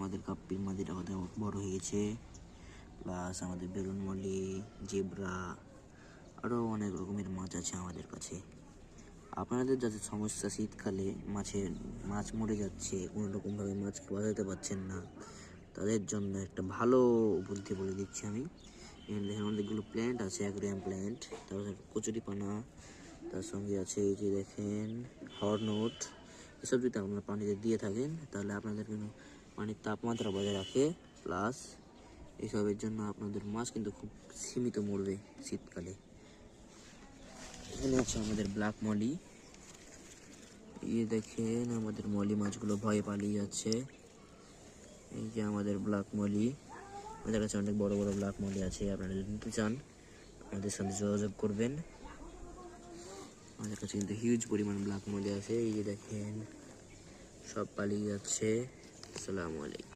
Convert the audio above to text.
আমাদের কাপ্পির মাদিটা কত বড় হয়েছে, প্লাস আমাদের বেলুন মলি, জেব্রা, আরও অনেক রকমের মাছ আছে আমাদের কাছে। আপনাদের যাদের সমস্যা শীতকালে মাছ মরে যাচ্ছে, কোনো রকমভাবে মাছকে বাঁচাতে পারছেন না, তাদের জন্য একটা ভালো বুদ্ধি বলে দিচ্ছি আমি। এখানে দেখেন অনেকগুলো প্ল্যান্ট আছে, অ্যাকোয়ারিয়াম প্ল্যান্ট, তারপর কচুরিপানা, তার সঙ্গে আছে এই যে দেখেন হর্নট। এসব যদি আপনারা পানিতে দিয়ে থাকেন তাহলে আপনাদের কিন্তু পানির তাপমাত্রা বজায় রাখে, প্লাস এসবের জন্য আপনাদের মাছ কিন্তু খুব সীমিত মরবে শীতকালে। এখানে আছে আমাদের ব্ল্যাক মলি। এই দেখেন আমাদের মলি মাছগুলো ভয়ে পালিয়ে যাচ্ছে। এই যে আমাদের ব্ল্যাক মলি, আমাদের কাছে অনেক বড় বড় ব্ল্যাক মলি আছে। আপনারা যদি নিতে চান আমাদের সাথে যোগাযোগ করবেন। আমাদের কাছে কিন্তু হিউজ পরিমাণ ব্ল্যাক মলি আছে। এই যে দেখেন সব পালিয়ে যাচ্ছে। আসসালামু আলাইকুম।